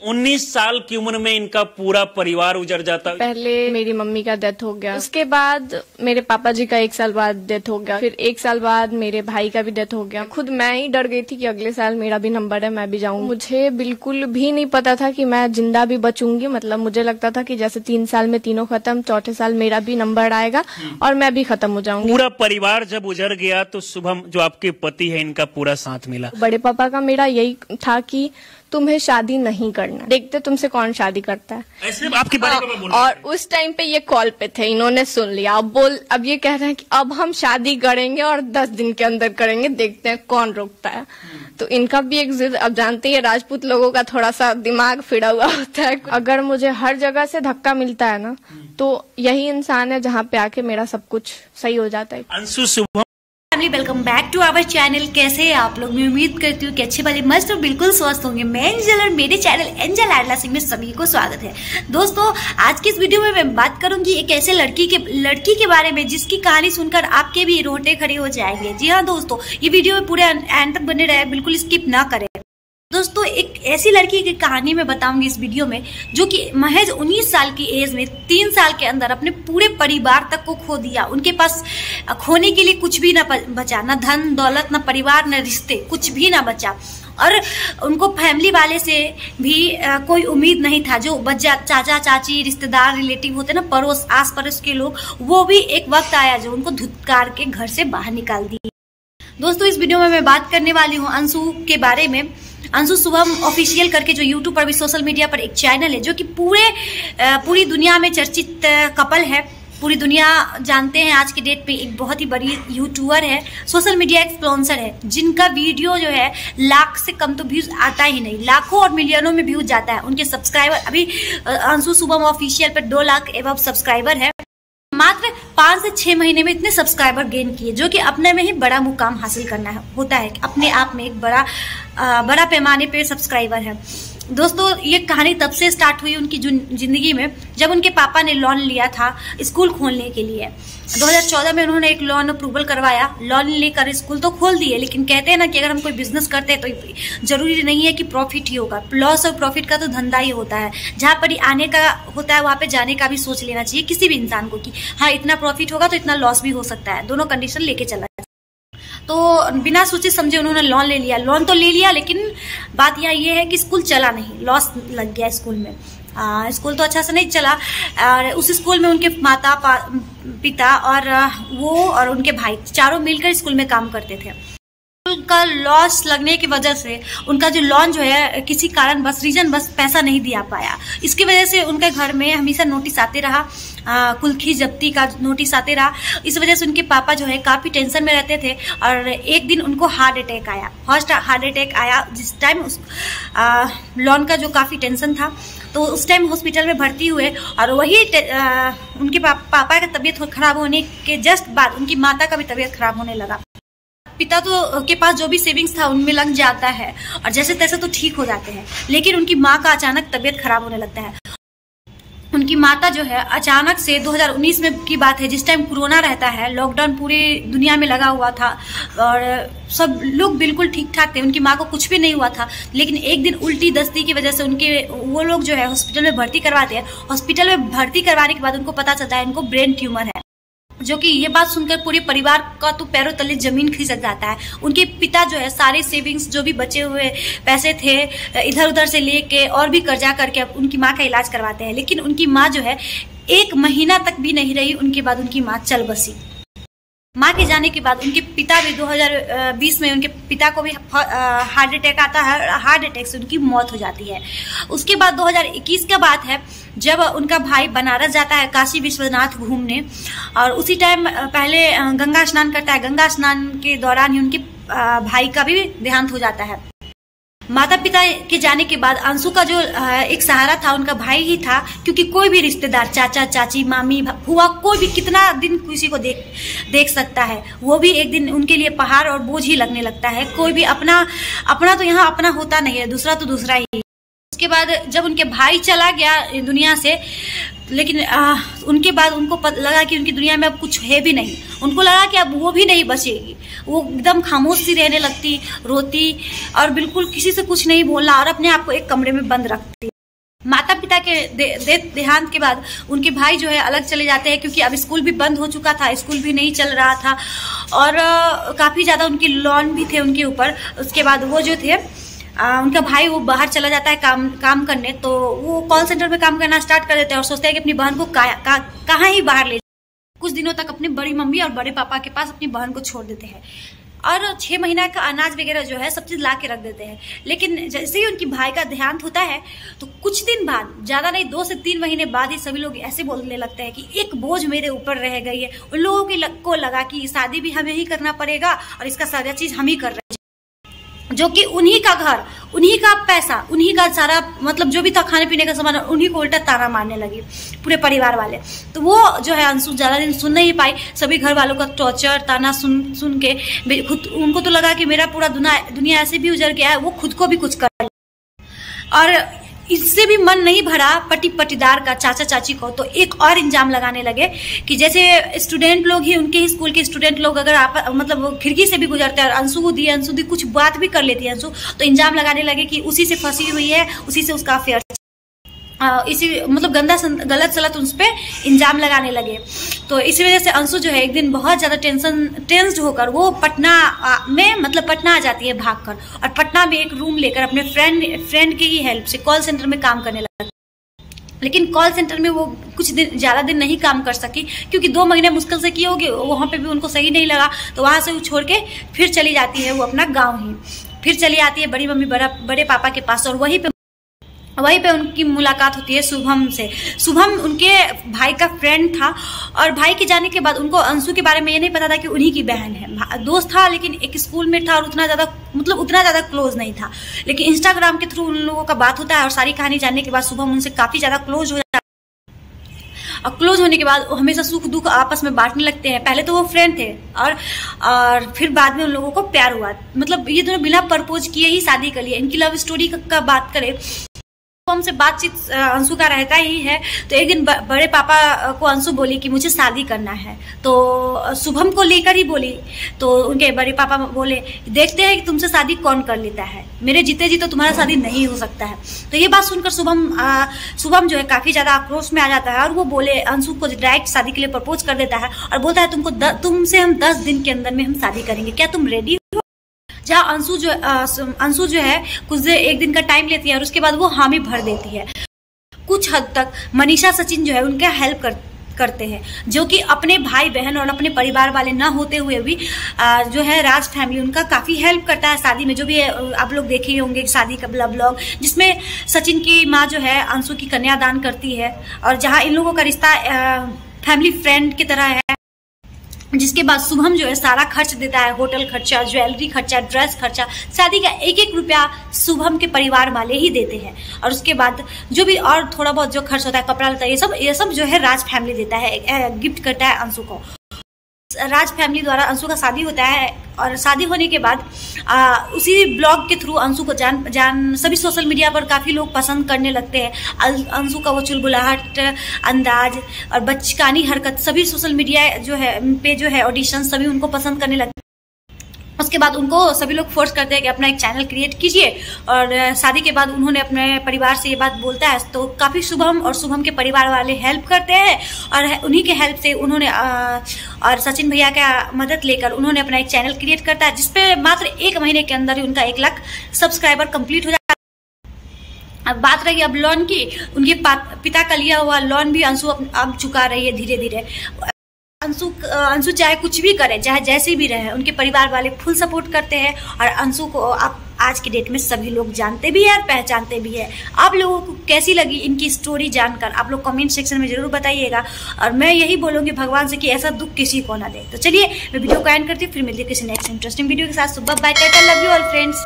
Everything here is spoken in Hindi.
19 साल की उम्र में इनका पूरा परिवार उजड़ जाता। पहले मेरी मम्मी का डेथ हो गया, उसके बाद मेरे पापा जी का 1 साल बाद डेथ हो गया, फिर 1 साल बाद मेरे भाई का भी डेथ हो गया। खुद मैं ही डर गई थी कि अगले साल मेरा भी नंबर है, मैं भी जाऊँ। मुझे बिल्कुल भी नहीं पता था कि मैं जिंदा भी बचूंगी। मतलब मुझे लगता था कि जैसे 3 साल में तीनों खत्म, चौथे साल मेरा भी नंबर आएगा और मैं भी खत्म हो जाऊंगी। पूरा परिवार जब उजड़ गया तो शुभम जो आपके पति है इनका पूरा साथ मिला। बड़े पापा का मेरा यही था कि तुम्हें शादी नहीं करना, देखते तुमसे कौन शादी करता है। ऐसे आपके बड़े पापा बोल रहे और उस टाइम पे ये कॉल पे थे, इन्होंने सुन लिया। अब ये कह रहे हैं कि अब हम शादी करेंगे और 10 दिन के अंदर करेंगे, देखते हैं कौन रोकता है। तो इनका भी एक जिद, अब जानते हैं राजपूत लोगों का थोड़ा सा दिमाग फिरा हुआ होता है। अगर मुझे हर जगह से धक्का मिलता है ना, तो यही इंसान है जहाँ पे आके मेरा सब कुछ सही हो जाता है। Anshu Shubham welcome back to our channel. कैसे हैं आप लोग? मैं उम्मीद करती हूँ कि अच्छे वाले मस्त और बिल्कुल स्वस्थ होंगे। मैं एंजल और मेरे चैनल एंजल लाडला सिंह में सभी को स्वागत है। दोस्तों, आज की इस वीडियो में मैं बात करूंगी एक ऐसे लड़की के बारे में जिसकी कहानी सुनकर आपके भी रोंगटे खड़े हो जाएंगे। जी हाँ दोस्तों, ये वीडियो में पूरे एंड तक बने रहे, बिल्कुल स्किप ना करें। दोस्तों, एक ऐसी लड़की की कहानी मैं बताऊंगी इस वीडियो में जो कि महज 19 साल की एज में 3 साल के अंदर अपने पूरे परिवार तक को खो दिया। उनके पास खोने के लिए कुछ भी ना बचा, ना धन दौलत, ना परिवार, ना रिश्ते, कुछ भी ना बचा। और उनको फैमिली वाले से भी कोई उम्मीद नहीं था। जो बच्चा चाचा चाची रिश्तेदार रिलेटिव होते ना, पड़ोस आस पड़ोस के लोग, वो भी एक वक्त आया जो उनको धुतकार के घर से बाहर निकाल दी। दोस्तों, इस वीडियो में मैं बात करने वाली हूँ अंशु के बारे में। अंशु शुभम ऑफिशियल करके जो यूट्यूब पर भी सोशल मीडिया पर एक चैनल है जो कि पूरी दुनिया में चर्चित कपल है। पूरी दुनिया जानते हैं आज की डेट पे एक बहुत ही बड़ी यूट्यूबर है, सोशल मीडिया एक्सप्लोंसर है, जिनका वीडियो जो है लाख से कम तो व्यूज आता ही नहीं, लाखों और मिलियनों में व्यूज जाता है। उनके सब्सक्राइबर अभी अंशु शुभम ऑफिशियल पर 2 लाख एबव सब्सक्राइबर है। मात्र 5 से 6 महीने में इतने सब्सक्राइबर गेन किए, जो कि अपने में ही बड़ा मुकाम हासिल करना होता है। अपने आप में एक बड़ा पैमाने पे सब्सक्राइबर है। दोस्तों, ये कहानी तब से स्टार्ट हुई उनकी जिंदगी में जब उनके पापा ने लोन लिया था स्कूल खोलने के लिए। 2014 में उन्होंने एक लोन अप्रूवल करवाया। लोन लेकर स्कूल तो खोल दिए, लेकिन कहते हैं ना कि अगर हम कोई बिजनेस करते हैं तो जरूरी नहीं है कि प्रॉफिट ही होगा। लॉस और प्रॉफिट का तो धंधा ही होता है। जहाँ पर आने का होता है वहाँ पे जाने का भी सोच लेना चाहिए किसी भी इंसान को कि हाँ, इतना प्रॉफिट होगा तो इतना लॉस भी हो सकता है। दोनों कंडीशन लेके चला। तो बिना सोचे समझे उन्होंने लोन ले लिया। लोन तो ले लिया, लेकिन बात यहाँ ये है कि स्कूल चला नहीं, लॉस लग गया स्कूल में। स्कूल तो अच्छा से नहीं चला। और उस स्कूल में उनके माता पिता और वो और उनके भाई चारों मिलकर स्कूल में काम करते थे। उनका लॉस लगने की वजह से उनका जो लोन जो है किसी कारण बस पैसा नहीं दिया पाया। इसकी वजह से उनके घर में हमेशा नोटिस आते रहा, कुल्खी जब्ती का नोटिस आते रहा। इस वजह से उनके पापा जो है काफी टेंशन में रहते थे। और एक दिन उनको हार्ट अटैक आया, फर्स्ट हार्ट अटैक आया जिस टाइम लोन का जो काफी टेंशन था। तो उस टाइम हॉस्पिटल में भर्ती हुए और वही उनके पापा का तबीयत खराब होने के जस्ट बाद उनकी माता का भी तबीयत खराब होने लगा। पिता तो के पास जो भी सेविंग्स था उनमें लग जाता है और जैसे तैसे तो ठीक हो जाते हैं, लेकिन उनकी माँ का अचानक तबीयत खराब होने लगता है। उनकी माता जो है अचानक से 2019 में की बात है, जिस टाइम कोरोना रहता है, लॉकडाउन पूरी दुनिया में लगा हुआ था और सब लोग बिल्कुल ठीक ठाक थे। उनकी माँ को कुछ भी नहीं हुआ था, लेकिन एक दिन उल्टी दस्ती की वजह से वो लोग जो है हॉस्पिटल में भर्ती करवाते हैं। हॉस्पिटल में भर्ती करवाने के बाद उनको पता चलता है इनको ब्रेन ट्यूमर है, जो कि ये बात सुनकर पूरे परिवार का तो पैरों तले जमीन खिसक जाता है। उनके पिता जो है सारे सेविंग्स जो भी बचे हुए पैसे थे इधर उधर से लेके और भी कर्जा करके उनकी माँ का इलाज करवाते हैं। लेकिन उनकी माँ जो है 1 महीना तक भी नहीं रही। उनके बाद उनकी माँ चल बसी। माँ के जाने के बाद उनके पिता भी 2020 में उनके पिता को भी हार्ट अटैक आता है। हार्ट अटैक से उनकी मौत हो जाती है। उसके बाद 2021 का बात है जब उनका भाई बनारस जाता है काशी विश्वनाथ घूमने, और उसी टाइम पहले गंगा स्नान करता है। गंगा स्नान के दौरान ही उनके भाई का भी देहांत हो जाता है। माता पिता के जाने के बाद अंशु का जो एक सहारा था उनका भाई ही था, क्योंकि कोई भी रिश्तेदार चाचा चाची मामी फुआ कोई भी कितना दिन किसी को देख सकता है, वो भी एक दिन उनके लिए पहाड़ और बोझ ही लगने लगता है। कोई भी अपना तो यहाँ अपना होता नहीं है, दूसरा तो दूसरा ही। उसके बाद जब उनके भाई चला गया दुनिया से, लेकिन उनके बाद उनको लगा कि उनकी दुनिया में अब कुछ है भी नहीं। उनको लगा कि अब वो भी नहीं बचेगी। वो एकदम खामोश सी रहने लगती, रोती और बिल्कुल किसी से कुछ नहीं बोलना और अपने आप को एक कमरे में बंद रखती। माता पिता के देहांत के बाद उनके भाई जो है अलग चले जाते हैं, क्योंकि अब स्कूल भी बंद हो चुका था, स्कूल भी नहीं चल रहा था और काफ़ी ज़्यादा उनके लोन भी थे उनके ऊपर। उसके बाद वो जो थे उनका भाई वो बाहर चला जाता है काम करने, तो वो कॉल सेंटर में काम करना स्टार्ट कर देते हैं और सोचते हैं कि अपनी बहन को कहाँ ही बाहर ले। कुछ दिनों तक अपने बड़ी मम्मी और बड़े पापा के पास अपनी बहन को छोड़ देते हैं और 6 महीना का अनाज वगैरह जो है सब चीज ला के रख देते हैं। लेकिन जैसे ही उनकी भाई का देहांत होता है तो कुछ दिन बाद, ज्यादा नहीं 2 से 3 महीने बाद ही सभी लोग ऐसे बोलने लगते हैं कि एक बोझ मेरे ऊपर रह गई है। उन लोगों को लगा कि शादी भी हमें ही करना पड़ेगा और इसका सारा चीज हम ही कर रहे हैं, जो कि उन्हीं का घर, उन्हीं का पैसा, उन्हीं का सारा मतलब जो भी था खाने पीने का सामान, उन्हीं को उल्टा ताना मारने लगी पूरे परिवार वाले। तो वो जो है अंशु ज्यादा दिन सुन नहीं पाई, सभी घर वालों का टॉर्चर ताना सुन के खुद उनको तो लगा कि मेरा पूरा दुनिया ऐसे भी उजड़ गया है, वो खुद को भी कुछ कर। और इससे भी मन नहीं भरा पट्टीदार का, चाचा चाची को, तो एक और इंजाम लगाने लगे कि जैसे स्टूडेंट लोग ही, उनके ही स्कूल के स्टूडेंट लोग अगर आप मतलब खिड़की से भी गुजरते हैं और अंशु दी कुछ बात भी कर लेती है अंशु, तो इंजाम लगाने लगे कि उसी से फंसी हुई है, उसी से उसका अफेयर, इसी मतलब गलत सलत उस पर इंजाम लगाने लगे। तो इसी वजह से अंशु जो है एक दिन बहुत ज्यादा टेंस्ड होकर वो पटना आ जाती है भागकर, और पटना में एक रूम लेकर अपने फ्रेंड की ही हेल्प से कॉल सेंटर में काम करने लगी। लेकिन कॉल सेंटर में वो कुछ दिन, ज्यादा दिन नहीं काम कर सकी, क्योंकि 2 महीने मुश्किल से किए होंगे, वहां पे भी उनको सही नहीं लगा, तो वहां से वो छोड़ के फिर चली जाती है वो अपना गाँव ही, फिर चली आती है बड़ी मम्मी बड़े पापा के पास। और वहीं पे उनकी मुलाकात होती है शुभम से। शुभम उनके भाई का फ्रेंड था और भाई के जाने के बाद उनको अंशु के बारे में ये नहीं पता था कि उन्हीं की बहन है। दोस्त था लेकिन एक स्कूल में था और उतना ज्यादा क्लोज नहीं था। लेकिन इंस्टाग्राम के थ्रू उन लोगों का बात होता है और सारी कहानी जानने के बाद शुभम उनसे काफी ज्यादा क्लोज हो जाता है। और क्लोज होने के बाद हमेशा सुख दुख आपस में बांटने लगते हैं। पहले तो वो फ्रेंड थे और फिर बाद में उन लोगों को प्यार हुआ। मतलब ये दोनों बिना प्रपोज किए ही शादी कर लिए। इनकी लव स्टोरी का बात करें, हमसे बातचीत अंशु का रहता ही है। तो एक दिन बड़े पापा को अंशु बोली कि मुझे शादी करना है, तो शुभम को लेकर ही बोली। तो उनके बड़े पापा बोले देखते हैं कि तुमसे शादी कौन कर लेता है, मेरे जीते जी तो तुम्हारा शादी नहीं हो सकता है। तो ये बात सुनकर शुभम जो है काफी ज्यादा आक्रोश में आ जाता है और वो बोले अंशु को डायरेक्ट शादी के लिए प्रपोज कर देता है और बोलता है तुमसे हम 10 दिन के अंदर में हम शादी करेंगे, क्या तुम रेडी हो? जहाँ अंशु जो है कुछ एक दिन का टाइम लेती है और उसके बाद वो हामी भर देती है। कुछ हद तक मनीषा सचिन जो है उनका हेल्प करते हैं, जो कि अपने भाई बहन और अपने परिवार वाले ना होते हुए भी जो है राज फैमिली उनका काफी हेल्प करता है शादी में। जो भी आप लोग देखे होंगे शादी का ब्लॉग, जिसमें सचिन की माँ जो है अंशु की कन्यादान करती है और जहाँ इन लोगों का रिश्ता फैमिली फ्रेंड की तरह है। जिसके बाद शुभम जो है सारा खर्च देता है, होटल खर्चा, ज्वेलरी खर्चा, ड्रेस खर्चा, शादी का 1-1 रुपया शुभम के परिवार वाले ही देते हैं। और उसके बाद जो भी और थोड़ा बहुत जो खर्च होता है, कपड़ा लता, ये सब जो है राज फैमिली देता है, गिफ्ट करता है अंशु को। राज फैमिली द्वारा अंशु का शादी होता है और शादी होने के बाद उसी ब्लॉग के थ्रू अंशु को सभी सोशल मीडिया पर काफी लोग पसंद करने लगते हैं। अंशु का वो चुलबुलाहट, अंदाज और बचकानी हरकत सभी सोशल मीडिया जो है ऑडिशन सभी उनको पसंद करने लगते हैं। उसके बाद उनको सभी लोग फोर्स करते हैं कि अपना एक चैनल क्रिएट कीजिए। और शादी के बाद उन्होंने अपने परिवार से ये बात बोलता है तो काफी शुभम और शुभम के परिवार वाले हेल्प करते हैं और उन्हीं के हेल्प से उन्होंने और सचिन भैया का मदद लेकर उन्होंने अपना एक चैनल क्रिएट करता है, जिसपे मात्र 1 महीने के अंदर ही उनका 1 लाख सब्सक्राइबर कंप्लीट हो जाता है। अब बात रही अब लोन की, उनके पिता का लिया हुआ लोन भी अंशु अब चुका रही है धीरे धीरे। अंशु चाहे कुछ भी करे, चाहे जैसे भी रहे, उनके परिवार वाले फुल सपोर्ट करते हैं और अंशु को आप आज की डेट में सभी लोग जानते भी है और पहचानते भी है। आप लोगों को कैसी लगी इनकी स्टोरी जानकर आप लोग कमेंट सेक्शन में जरूर बताइएगा और मैं यही बोलूंगी भगवान से कि ऐसा दुख किसी को ना दे। तो चलिए मैं वीडियो को एंड करती हूँ, फिर मिलती हूँ किसी नेक्स्ट इंटरेस्टिंग वीडियो के साथ। सुबह bye, tata, love you all friends.